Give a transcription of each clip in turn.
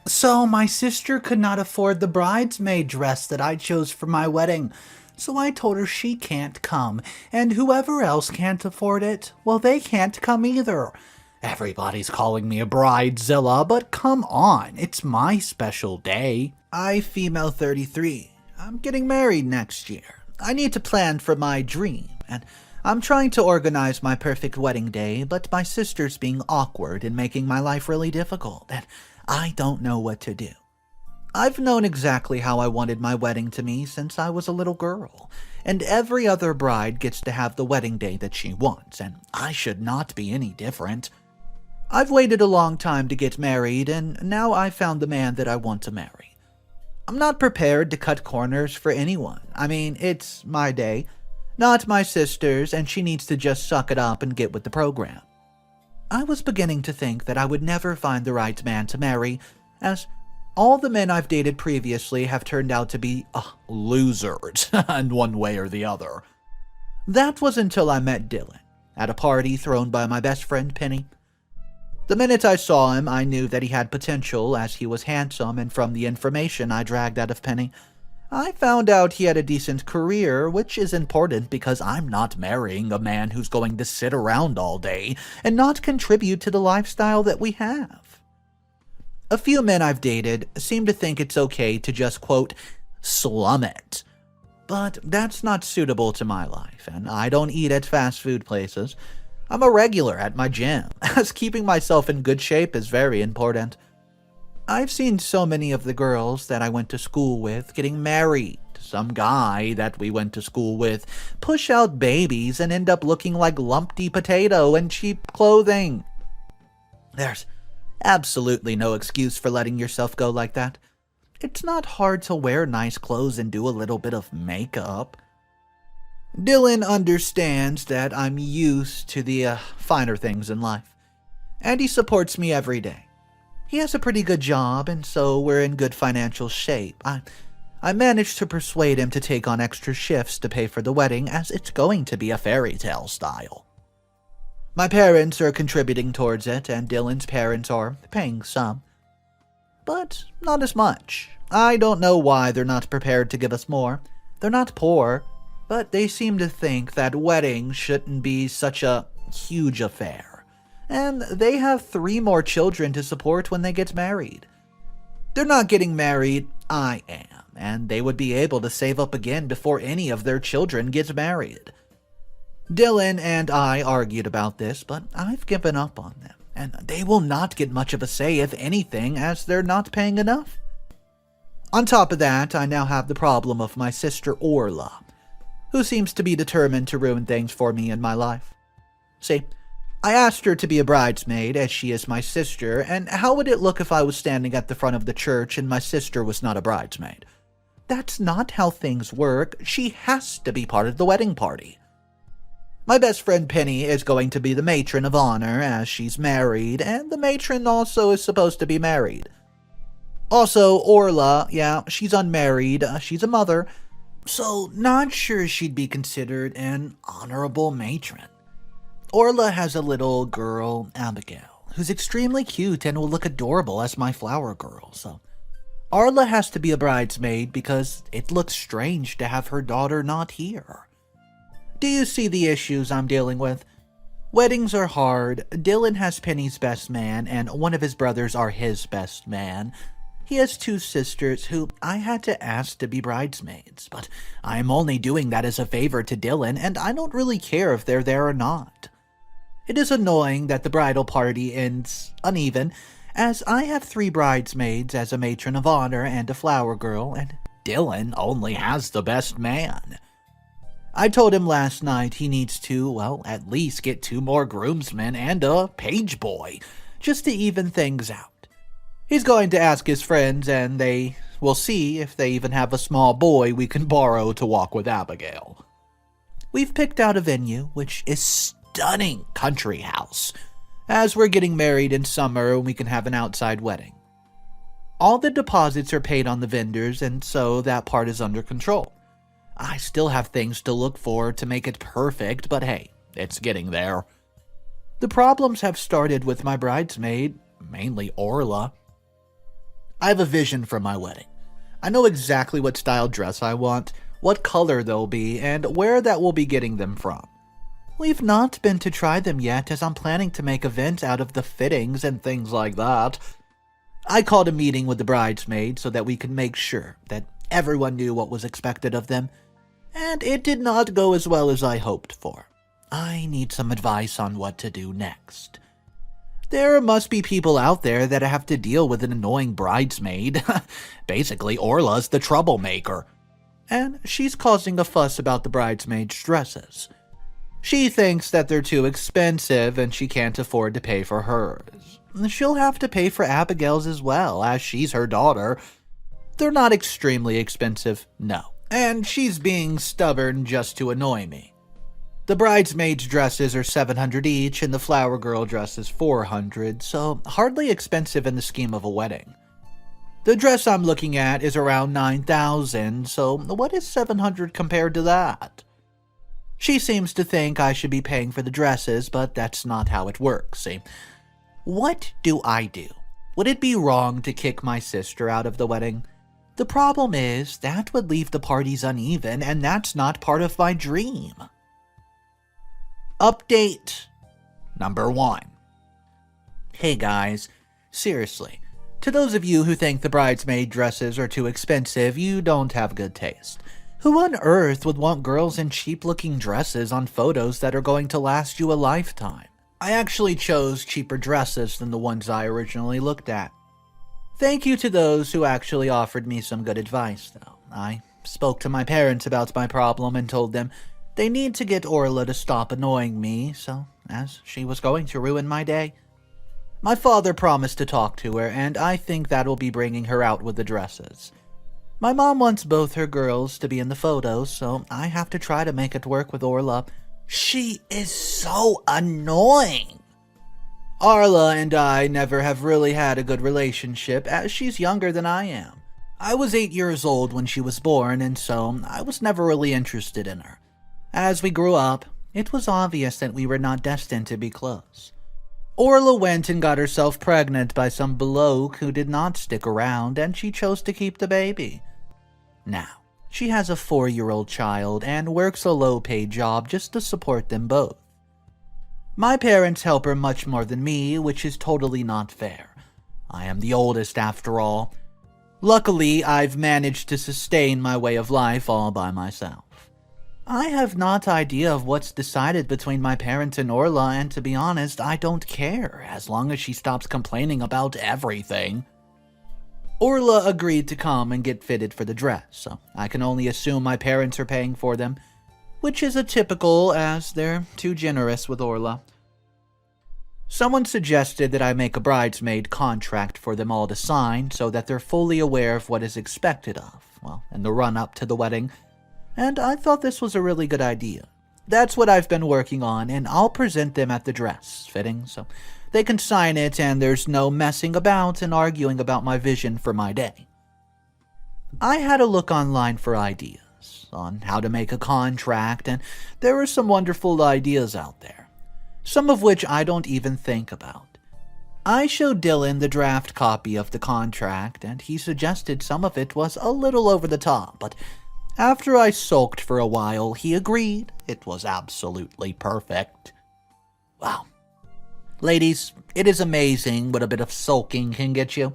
So my sister could not afford the bridesmaid dress that I chose for my wedding. So I told her she can't come, and whoever else can't afford it, well, they can't come either. Everybody's calling me a bridezilla, but come on, it's my special day. I, female 33. I'm getting married next year. I need to plan for my dream, and I'm trying to organize my perfect wedding day, but my sister's being awkward and making my life really difficult, and I don't know what to do. I've known exactly how I wanted my wedding to be since I was a little girl, and every other bride gets to have the wedding day that she wants, and I should not be any different. I've waited a long time to get married, and now I've found the man that I want to marry. I'm not prepared to cut corners for anyone. I mean, it's my day, not my sister's, and she needs to just suck it up and get with the program. I was beginning to think that I would never find the right man to marry, as all the men I've dated previously have turned out to be losers in one way or the other. That was until I met Dylan at a party thrown by my best friend Penny. The minute I saw him, I knew that he had potential as he was handsome, and from the information I dragged out of Penny, I found out he had a decent career, which is important because I'm not marrying a man who's going to sit around all day and not contribute to the lifestyle that we have. A few men I've dated seem to think it's okay to just, quote, slum it. But that's not suitable to my life, and I don't eat at fast food places. I'm a regular at my gym, as keeping myself in good shape is very important. I've seen so many of the girls that I went to school with getting married to some guy that we went to school with, push out babies, and end up looking like lumpy potato in cheap clothing. There's absolutely no excuse for letting yourself go like that. It's not hard to wear nice clothes and do a little bit of makeup. Dylan understands that I'm used to the finer things in life, and he supports me every day. He has a pretty good job, and so we're in good financial shape. I managed to persuade him to take on extra shifts to pay for the wedding, as it's going to be a fairy tale style. My parents are contributing towards it, and Dylan's parents are paying some. But not as much. I don't know why they're not prepared to give us more. They're not poor, but they seem to think that weddings shouldn't be such a huge affair. And they have 3 more children to support when they get married. They're not getting married, I am, and they would be able to save up again before any of their children get married. Dylan and I argued about this, but I've given up on them, and they will not get much of a say, if anything, as they're not paying enough. On top of that, I now have the problem of my sister Orla, who seems to be determined to ruin things for me in my life. See, I asked her to be a bridesmaid, as she is my sister, and how would it look if I was standing at the front of the church and my sister was not a bridesmaid? That's not how things work. She has to be part of the wedding party. My best friend Penny is going to be the matron of honor, as she's married, and the matron also is supposed to be married. Also, Orla, yeah, she's unmarried, she's a mother, so not sure she'd be considered an honorable matron. Orla has a little girl, Abigail, who's extremely cute and will look adorable as my flower girl, so Orla has to be a bridesmaid because it looks strange to have her daughter not here. Do you see the issues I'm dealing with? Weddings are hard. Dylan has Penny's best man, and one of his brothers are his best man. He has 2 sisters who I had to ask to be bridesmaids, but I'm only doing that as a favor to Dylan, and I don't really care if they're there or not. It is annoying that the bridal party ends uneven, as I have 3 bridesmaids as a matron of honor and a flower girl, and Dylan only has the best man. I told him last night he needs to, well, at least get 2 more groomsmen and a page boy, just to even things out. He's going to ask his friends, and they will see if they even have a small boy we can borrow to walk with Abigail. We've picked out a venue, which is stunning country house, as we're getting married in summer and we can have an outside wedding. All the deposits are paid on the vendors, and so that part is under control. I still have things to look for to make it perfect, but hey, it's getting there. The problems have started with my bridesmaid, mainly Orla. I have a vision for my wedding. I know exactly what style dress I want, what color they'll be, and where that will be getting them from. We've not been to try them yet, as I'm planning to make events out of the fittings and things like that. I called a meeting with the bridesmaids so that we could make sure that everyone knew what was expected of them, and it did not go as well as I hoped for. I need some advice on what to do next. There must be people out there that have to deal with an annoying bridesmaid. Basically, Orla's the troublemaker, and she's causing a fuss about the bridesmaids' dresses. She thinks that they're too expensive and she can't afford to pay for hers. She'll have to pay for Abigail's as well, as she's her daughter. They're not extremely expensive, no, and she's being stubborn just to annoy me. The bridesmaids' dresses are $700 each, and the flower girl dress is $400, so hardly expensive in the scheme of a wedding. The dress I'm looking at is around $9,000, so what is $700 compared to that? She seems to think I should be paying for the dresses, but that's not how it works, see? What do I do? Would it be wrong to kick my sister out of the wedding? The problem is, that would leave the parties uneven, and that's not part of my dream. Update number 1. Hey guys, seriously, to those of you who think the bridesmaid dresses are too expensive, you don't have good taste. Who on earth would want girls in cheap-looking dresses on photos that are going to last you a lifetime? I actually chose cheaper dresses than the ones I originally looked at. Thank you to those who actually offered me some good advice, though. I spoke to my parents about my problem and told them they need to get Orla to stop annoying me, so as she was going to ruin my day. My father promised to talk to her, and I think that'll be bringing her out with the dresses. My mom wants both her girls to be in the photos, so I have to try to make it work with Orla. She is so annoying. Arla and I never have really had a good relationship, as she's younger than I am. I was 8 years old when she was born, and so I was never really interested in her. As we grew up, it was obvious that we were not destined to be close. Orla went and got herself pregnant by some bloke who did not stick around, and she chose to keep the baby. Now, she has a 4-year-old child and works a low-paid job just to support them both. My parents help her much more than me, which is totally not fair. I am the oldest after all. Luckily, I've managed to sustain my way of life all by myself. I have not idea of what's decided between my parents and Orla, and to be honest, I don't care, as long as she stops complaining about everything. Orla agreed to come and get fitted for the dress, so I can only assume my parents are paying for them, which is atypical as they're too generous with Orla. Someone suggested that I make a bridesmaid contract for them all to sign so that they're fully aware of what is expected of, in the run-up to the wedding, and I thought this was a really good idea. That's what I've been working on, and I'll present them at the dress fitting, so they can sign it and there's no messing about and arguing about my vision for my day. I had a look online for ideas on how to make a contract, and there are some wonderful ideas out there, some of which I don't even think about. I showed Dylan the draft copy of the contract, and he suggested some of it was a little over the top, but after I sulked for a while, he agreed it was absolutely perfect. Wow. Ladies, it is amazing what a bit of sulking can get you.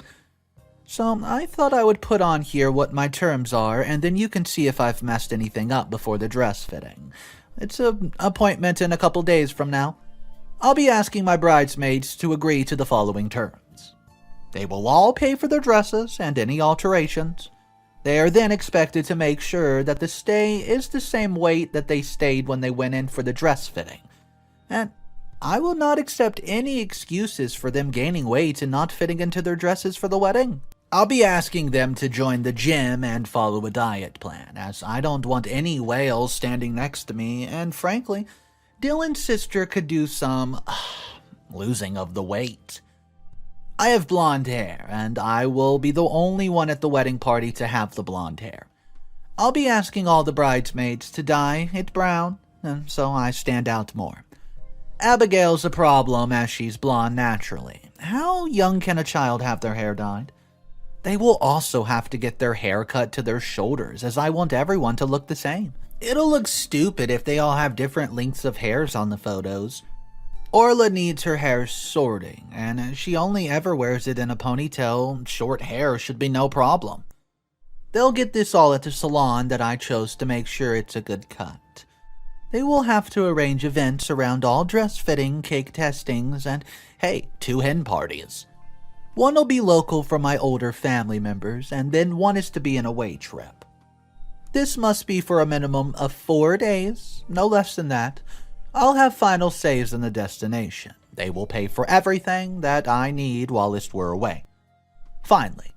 So I thought I would put on here what my terms are, and then you can see if I've messed anything up before the dress fitting. It's an appointment in a couple days from now. I'll be asking my bridesmaids to agree to the following terms. They will all pay for their dresses and any alterations. They are then expected to make sure that the stay is the same weight that they stayed when they went in for the dress fitting. And I will not accept any excuses for them gaining weight and not fitting into their dresses for the wedding. I'll be asking them to join the gym and follow a diet plan, as I don't want any whales standing next to me, and frankly, Dylan's sister could do some losing of the weight. I have blonde hair, and I will be the only one at the wedding party to have the blonde hair. I'll be asking all the bridesmaids to dye it brown, so I stand out more. Abigail's a problem as she's blonde naturally. How young can a child have their hair dyed? They will also have to get their hair cut to their shoulders, as I want everyone to look the same. It'll look stupid if they all have different lengths of hairs on the photos. Orla needs her hair sorting, and she only ever wears it in a ponytail. Short hair should be no problem. They'll get this all at the salon that I chose to make sure it's a good cut. They will have to arrange events around all dress fitting, cake testings, and, hey, 2 hen parties. One will be local for my older family members, and then one is to be an away trip. This must be for a minimum of 4 days, no less than that. I'll have final says in the destination. They will pay for everything that I need whilst we're away. Finally,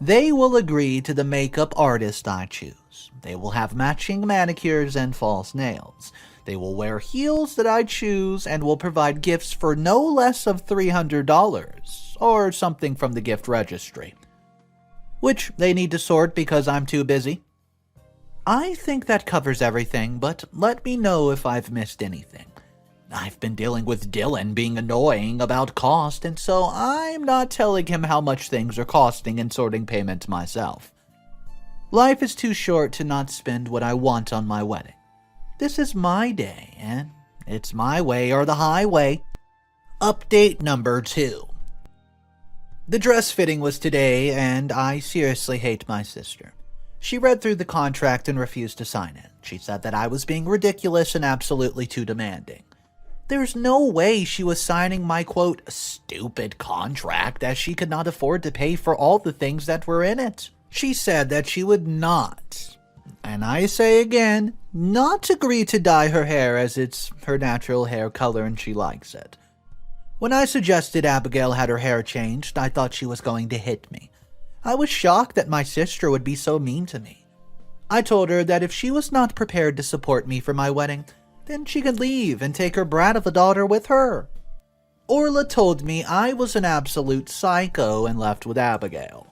they will agree to the makeup artist I choose. They will have matching manicures and false nails. They will wear heels that I choose and will provide gifts for no less of $300, or something from the gift registry. Which they need to sort because I'm too busy. I think that covers everything, but let me know if I've missed anything. I've been dealing with Dylan being annoying about cost, and so I'm not telling him how much things are costing and sorting payments myself. Life is too short to not spend what I want on my wedding. This is my day, and it's my way or the highway. Update number 2. The dress fitting was today, and I seriously hate my sister. She read through the contract and refused to sign it. She said that I was being ridiculous and absolutely too demanding. There's no way she was signing my, quote, stupid contract, as she could not afford to pay for all the things that were in it. She said that she would not, and I say again, not agree to dye her hair as it's her natural hair color and she likes it. When I suggested Abigail had her hair changed, I thought she was going to hit me. I was shocked that my sister would be so mean to me. I told her that if she was not prepared to support me for my wedding, then she could leave and take her brat of a daughter with her. Orla told me I was an absolute psycho and left with Abigail.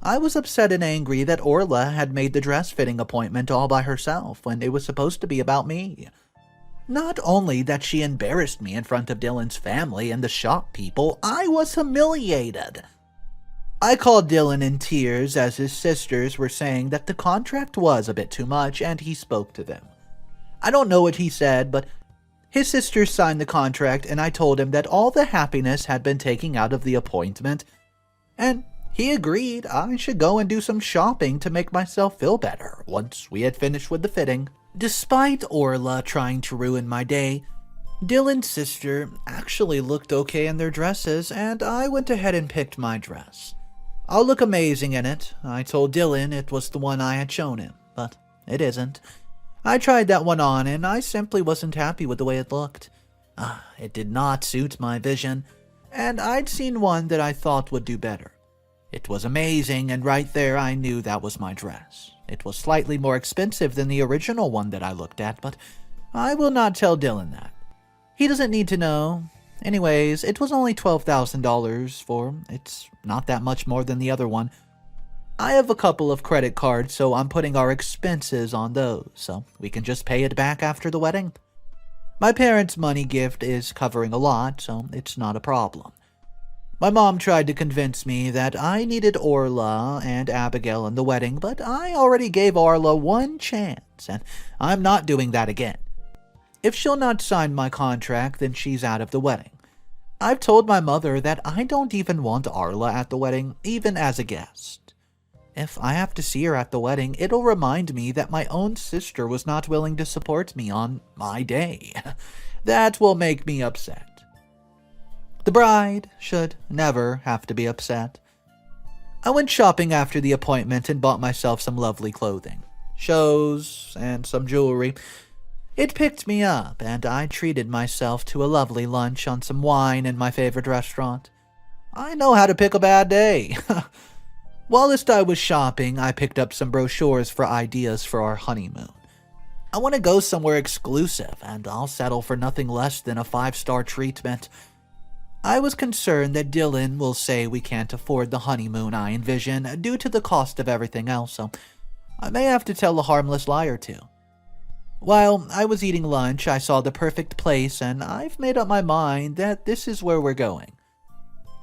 I was upset and angry that Orla had made the dress-fitting appointment all by herself when it was supposed to be about me. Not only that she embarrassed me in front of Dylan's family and the shop people, I was humiliated. I called Dylan in tears as his sisters were saying that the contract was a bit too much and he spoke to them. I don't know what he said, but his sisters signed the contract and I told him that all the happiness had been taken out of the appointment, and he agreed I should go and do some shopping to make myself feel better once we had finished with the fitting. Despite Orla trying to ruin my day, Dylan's sister actually looked okay in their dresses, and I went ahead and picked my dress. I'll look amazing in it. I told Dylan it was the one I had shown him, but it isn't. I tried that one on, and I simply wasn't happy with the way it looked. It did not suit my vision, and I'd seen one that I thought would do better. It was amazing, and right there I knew that was my dress. It was slightly more expensive than the original one that I looked at, but I will not tell Dylan that. He doesn't need to know. Anyways, it was only $12,000 for it's not that much more than the other one. I have a couple of credit cards, so I'm putting our expenses on those, so we can just pay it back after the wedding. My parents' money gift is covering a lot, so it's not a problem. My mom tried to convince me that I needed Orla and Abigail in the wedding, but I already gave Orla one chance, and I'm not doing that again. If she'll not sign my contract, then she's out of the wedding. I've told my mother that I don't even want Orla at the wedding, even as a guest. If I have to see her at the wedding, it'll remind me that my own sister was not willing to support me on my day. That will make me upset. The bride should never have to be upset. I went shopping after the appointment and bought myself some lovely clothing, shoes, and some jewelry. It picked me up, and I treated myself to a lovely lunch on some wine in my favorite restaurant. I know how to pick a bad day. Whilst I was shopping, I picked up some brochures for ideas for our honeymoon. I want to go somewhere exclusive, and I'll settle for nothing less than a 5-star treatment. I was concerned that Dylan will say we can't afford the honeymoon I envision due to the cost of everything else, so I may have to tell a harmless lie or two. While I was eating lunch, I saw the perfect place, and I've made up my mind that this is where we're going.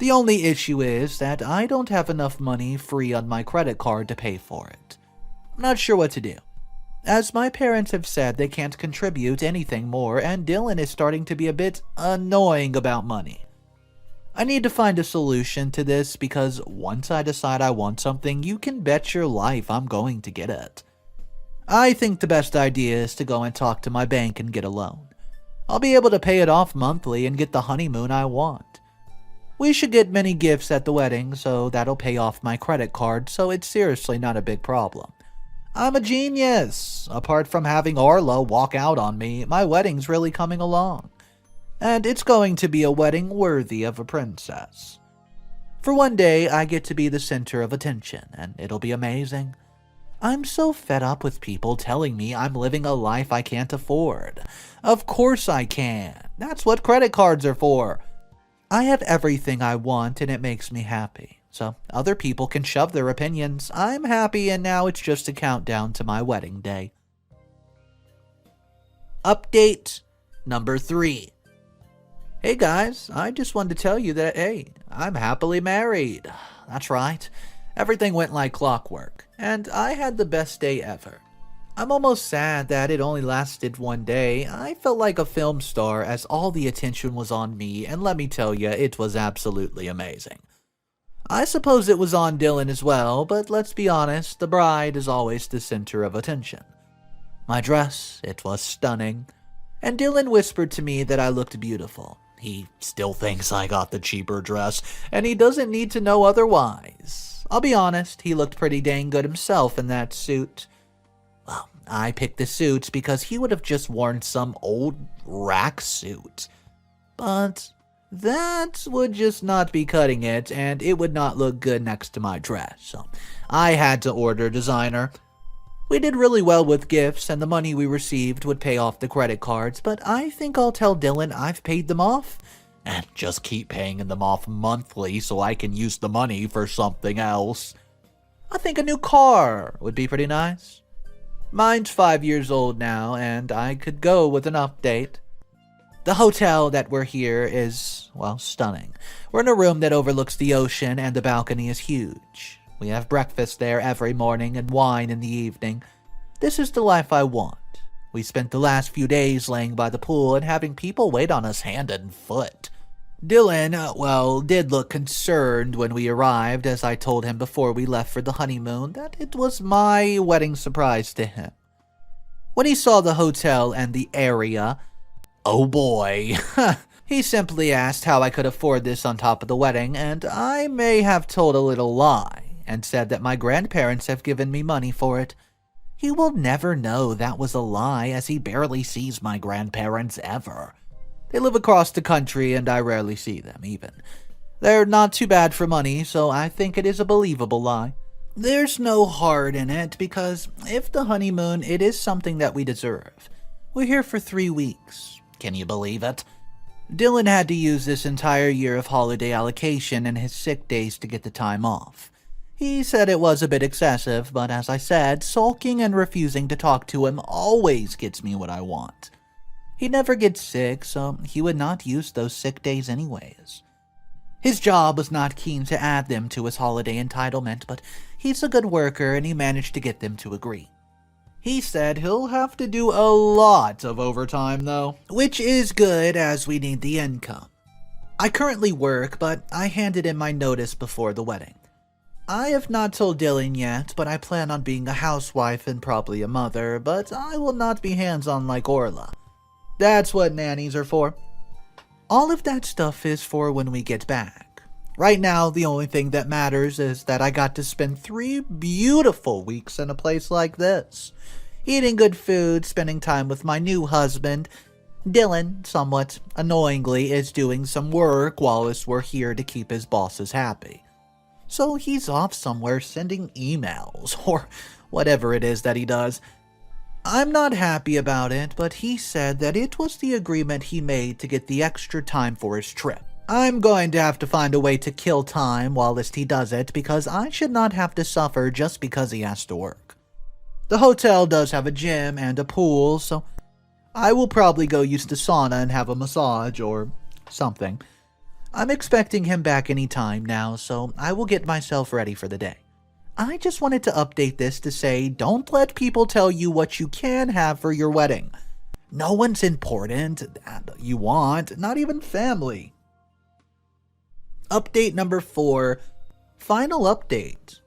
The only issue is that I don't have enough money free on my credit card to pay for it. I'm not sure what to do, as my parents have said they can't contribute anything more, and Dylan is starting to be a bit annoying about money. I need to find a solution to this, because once I decide I want something, you can bet your life I'm going to get it. I think the best idea is to go and talk to my bank and get a loan. I'll be able to pay it off monthly and get the honeymoon I want. We should get many gifts at the wedding, so that'll pay off my credit card, so it's seriously not a big problem. I'm a genius! Apart from having Orla walk out on me, my wedding's really coming along. And it's going to be a wedding worthy of a princess. For one day, I get to be the center of attention, and it'll be amazing. I'm so fed up with people telling me I'm living a life I can't afford. Of course I can. That's what credit cards are for. I have everything I want, and it makes me happy. So other people can shove their opinions. I'm happy, and now it's just a countdown to my wedding day. Update number 3. Hey guys, I just wanted to tell you that, hey, I'm happily married. That's right. Everything went like clockwork, and I had the best day ever. I'm almost sad that it only lasted one day. I felt like a film star as all the attention was on me, and let me tell you, it was absolutely amazing. I suppose it was on Dylan as well, but let's be honest, the bride is always the center of attention. My dress, it was stunning, and Dylan whispered to me that I looked beautiful. He still thinks I got the cheaper dress, and he doesn't need to know otherwise. I'll be honest, he looked pretty dang good himself in that suit. Well, I picked the suit because he would have just worn some old rack suit. But that would just not be cutting it, and it would not look good next to my dress, so I had to order designer. We did really well with gifts, and the money we received would pay off the credit cards, but I think I'll tell Dylan I've paid them off, and just keep paying them off monthly so I can use the money for something else. I think a new car would be pretty nice. Mine's 5 years old now, and I could go with an update. The hotel that we're here is, well, stunning. We're in a room that overlooks the ocean, and the balcony is huge. We have breakfast there every morning and wine in the evening. This is the life I want. We spent the last few days laying by the pool and having people wait on us hand and foot. Dylan, did look concerned when we arrived, as I told him before we left for the honeymoon that it was my wedding surprise to him. When he saw the hotel and the area, oh boy, he simply asked how I could afford this on top of the wedding, and I may have told a little lie and said that my grandparents have given me money for it. He will never know that was a lie, as he barely sees my grandparents ever. They live across the country, and I rarely see them, even. They're not too bad for money, so I think it is a believable lie. There's no heart in it, because if the honeymoon, it is something that we deserve. We're here for 3 weeks. Can you believe it? Dylan had to use this entire year of holiday allocation and his sick days to get the time off. He said it was a bit excessive, but as I said, sulking and refusing to talk to him always gets me what I want. He never gets sick, so he would not use those sick days anyways. His job was not keen to add them to his holiday entitlement, but he's a good worker and he managed to get them to agree. He said he'll have to do a lot of overtime though, which is good as we need the income. I currently work, but I handed in my notice before the wedding. I have not told Dylan yet, but I plan on being a housewife and probably a mother, but I will not be hands-on like Orla. That's what nannies are for. All of that stuff is for when we get back. Right now, the only thing that matters is that I got to spend 3 beautiful weeks in a place like this. Eating good food, spending time with my new husband. Dylan, somewhat annoyingly, is doing some work whilst we're here to keep his bosses happy. So he's off somewhere sending emails, or whatever it is that he does. I'm not happy about it, but he said that it was the agreement he made to get the extra time for his trip. I'm going to have to find a way to kill time whilst he does it, because I should not have to suffer just because he has to work. The hotel does have a gym and a pool, so I will probably go use the sauna and have a massage or something. I'm expecting him back any time now, so I will get myself ready for the day. I just wanted to update this to say, don't let people tell you what you can have for your wedding. No one's important that you want, not even family. Update number 4. Final update.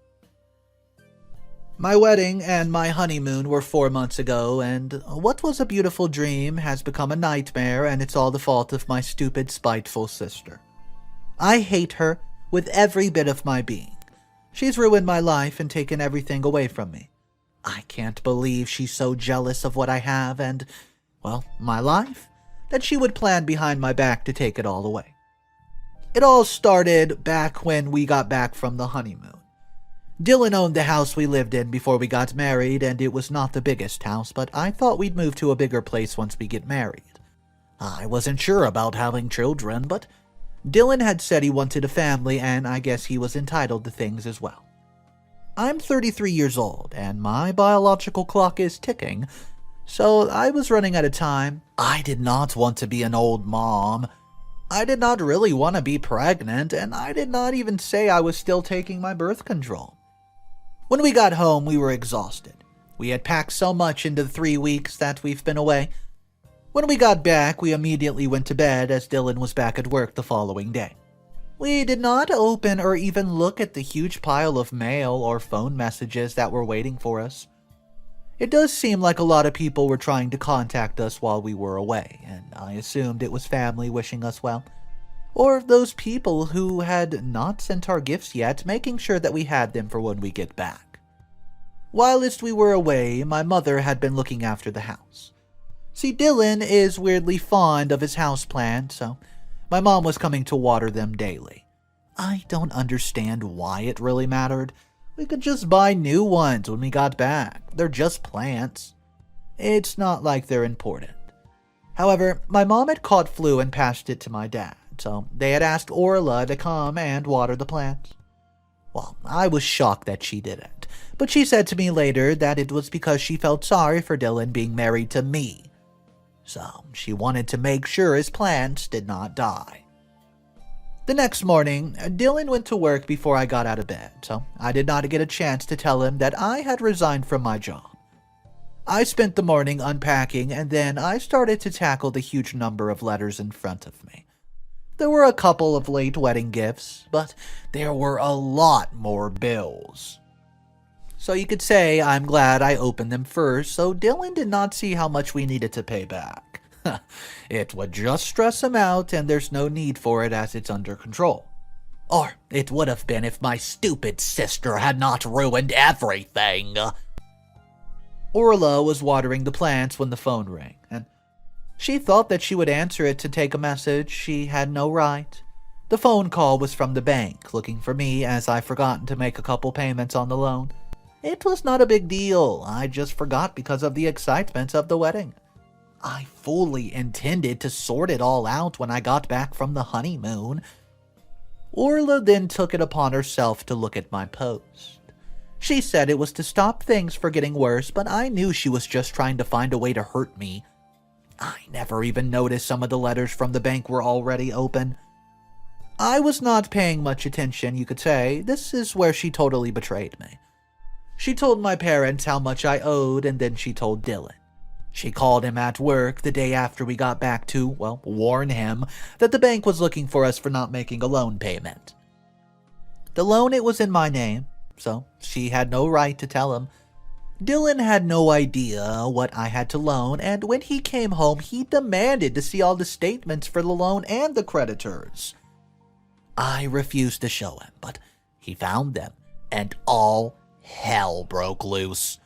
My wedding and my honeymoon were 4 months ago, and what was a beautiful dream has become a nightmare, and it's all the fault of my stupid, spiteful sister. I hate her with every bit of my being. She's ruined my life and taken everything away from me. I can't believe she's so jealous of what I have and, well, my life, that she would plan behind my back to take it all away. It all started back when we got back from the honeymoon. Dylan owned the house we lived in before we got married, and it was not the biggest house, but I thought we'd move to a bigger place once we get married. I wasn't sure about having children, but Dylan had said he wanted a family, and I guess he was entitled to things as well. I'm 33 years old, and my biological clock is ticking, so I was running out of time. I did not want to be an old mom. I did not really want to be pregnant, and I did not even say I was still taking my birth control. When we got home, we were exhausted. We had packed so much into the 3 weeks that we've been away. When we got back, we immediately went to bed as Dylan was back at work the following day. We did not open or even look at the huge pile of mail or phone messages that were waiting for us. It does seem like a lot of people were trying to contact us while we were away, and I assumed it was family wishing us well. Or those people who had not sent our gifts yet, making sure that we had them for when we get back. Whilst we were away, my mother had been looking after the house. See, Dylan is weirdly fond of his houseplants, so my mom was coming to water them daily. I don't understand why it really mattered. We could just buy new ones when we got back. They're just plants. It's not like they're important. However, my mom had caught flu and passed it to my dad, so they had asked Orla to come and water the plants. Well, I was shocked that she didn't, but she said to me later that it was because she felt sorry for Dylan being married to me. So she wanted to make sure his plants did not die. The next morning, Dylan went to work before I got out of bed, so I did not get a chance to tell him that I had resigned from my job. I spent the morning unpacking, and then I started to tackle the huge number of letters in front of me. There were a couple of late wedding gifts, but there were a lot more bills. So you could say I'm glad I opened them first, so Dylan did not see how much we needed to pay back. It would just stress him out, and there's no need for it as it's under control. Or it would have been if my stupid sister had not ruined everything. Orla was watering the plants when the phone rang, and she thought that she would answer it to take a message. She had no right. The phone call was from the bank, looking for me as I forgotten to make a couple payments on the loan. It was not a big deal. I just forgot because of the excitement of the wedding. I fully intended to sort it all out when I got back from the honeymoon. Orla then took it upon herself to look at my post. She said it was to stop things from getting worse, but I knew she was just trying to find a way to hurt me. I never even noticed some of the letters from the bank were already open. I was not paying much attention, you could say. This is where she totally betrayed me. She told my parents how much I owed, and then she told Dylan. She called him at work the day after we got back to, well, warn him that the bank was looking for us for not making a loan payment. The loan, it was in my name, so she had no right to tell him. Dylan had no idea what I had to loan, and when he came home, he demanded to see all the statements for the loan and the creditors. I refused to show him, but he found them, and all hell broke loose.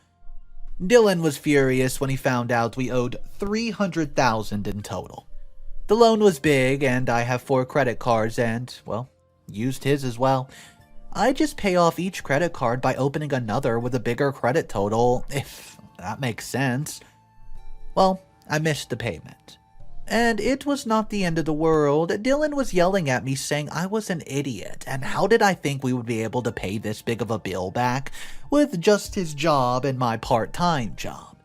Dylan was furious when he found out we owed $300,000 in total. The loan was big, and I have 4 credit cards and, well, used his as well. I just pay off each credit card by opening another with a bigger credit total, if that makes sense. Well, I missed the payment. And it was not the end of the world. Dylan was yelling at me saying I was an idiot, and how did I think we would be able to pay this big of a bill back with just his job and my part-time job?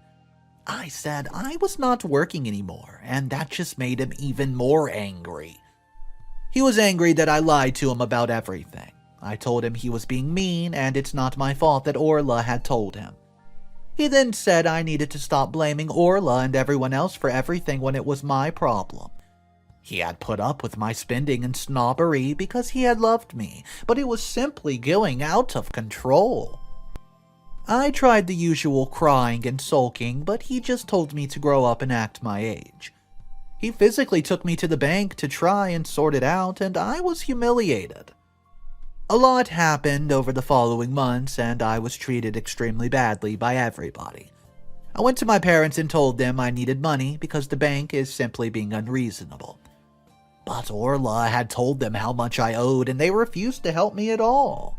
I said I was not working anymore, and that just made him even more angry. He was angry that I lied to him about everything. I told him he was being mean and it's not my fault that Orla had told him. He then said I needed to stop blaming Orla and everyone else for everything when it was my problem. He had put up with my spending and snobbery because he had loved me, but it was simply going out of control. I tried the usual crying and sulking, but he just told me to grow up and act my age. He physically took me to the bank to try and sort it out, and I was humiliated. A lot happened over the following months, and I was treated extremely badly by everybody. I went to my parents and told them I needed money because the bank is simply being unreasonable. But Orla had told them how much I owed, and they refused to help me at all.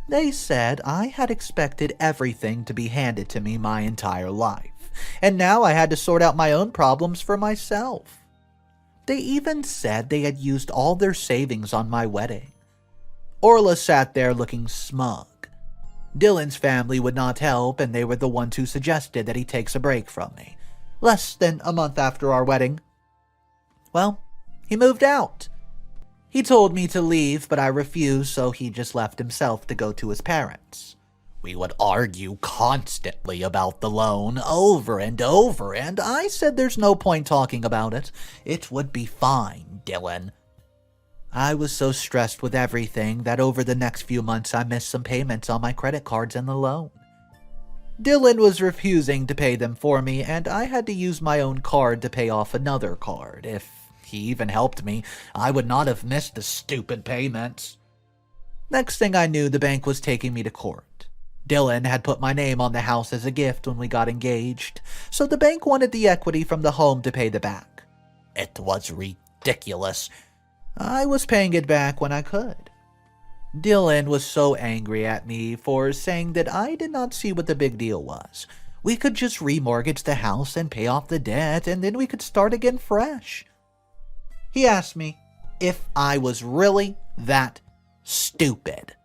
They said I had expected everything to be handed to me my entire life, and now I had to sort out my own problems for myself. They even said they had used all their savings on my wedding. Orla sat there looking smug. Dylan's family would not help, and they were the ones who suggested that he takes a break from me, less than a month after our wedding. Well, he moved out. He told me to leave, but I refused, so he just left himself to go to his parents. We would argue constantly about the loan, over and over, and I said there's no point talking about it. It would be fine, Dylan. I was so stressed with everything that over the next few months I missed some payments on my credit cards and the loan. Dylan was refusing to pay them for me, and I had to use my own card to pay off another card. If he even helped me, I would not have missed the stupid payments. Next thing I knew, the bank was taking me to court. Dylan had put my name on the house as a gift when we got engaged, so the bank wanted the equity from the home to pay the back. It was ridiculous. I was paying it back when I could. Dylan was so angry at me for saying that I did not see what the big deal was. We could just remortgage the house and pay off the debt, and then we could start again fresh. He asked me if I was really that stupid.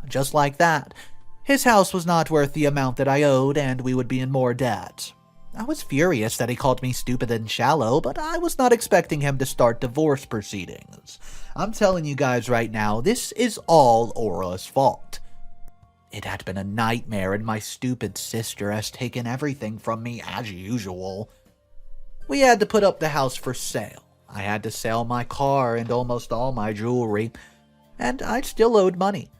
Just like that. His house was not worth the amount that I owed, and we would be in more debt. I was furious that he called me stupid and shallow, but I was not expecting him to start divorce proceedings. I'm telling you guys right now, this is all Orla's fault. It had been a nightmare, and my stupid sister has taken everything from me as usual. We had to put up the house for sale. I had to sell my car and almost all my jewelry, and I still owed money.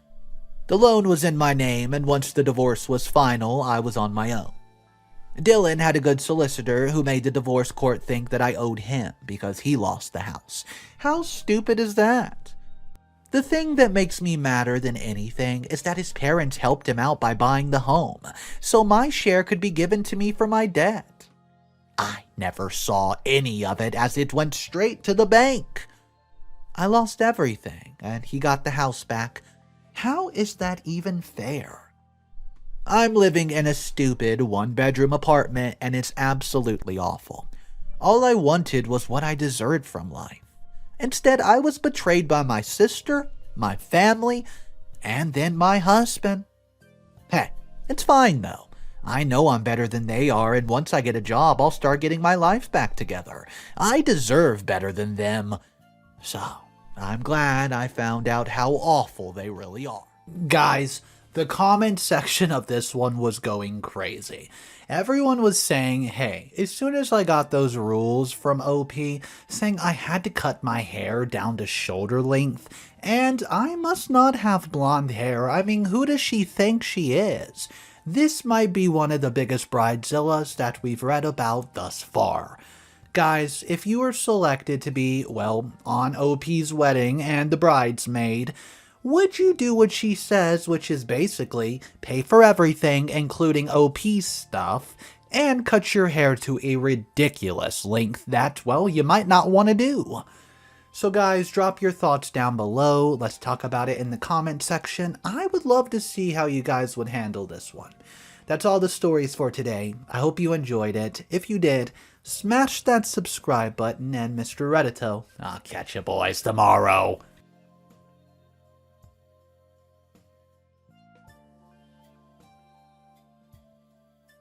The loan was in my name, and once the divorce was final, I was on my own. Dylan had a good solicitor who made the divorce court think that I owed him because he lost the house. How stupid is that? The thing that makes me madder than anything is that his parents helped him out by buying the home, so my share could be given to me for my debt. I never saw any of it as it went straight to the bank. I lost everything, and he got the house back. How is that even fair? I'm living in a stupid one-bedroom apartment, and it's absolutely awful. All I wanted was what I deserved from life. Instead, I was betrayed by my sister, my family, and then my husband. Hey, it's fine though. I know I'm better than they are, and once I get a job, I'll start getting my life back together. I deserve better than them. So, I'm glad I found out how awful they really are. Guys, the comment section of this one was going crazy. Everyone was saying, hey, as soon as I got those rules from OP, saying I had to cut my hair down to shoulder length, and I must not have blonde hair. I mean, who does she think she is? This might be one of the biggest bridezillas that we've read about thus far. Guys, if you were selected to be, well, on OP's wedding and the bridesmaid, would you do what she says, which is basically pay for everything, including OP's stuff, and cut your hair to a ridiculous length that, well, you might not want to do? So guys, drop your thoughts down below. Let's talk about it in the comment section. I would love to see how you guys would handle this one. That's all the stories for today. I hope you enjoyed it. If you did, smash that subscribe button, and Mr. Reddito, I'll catch you boys tomorrow.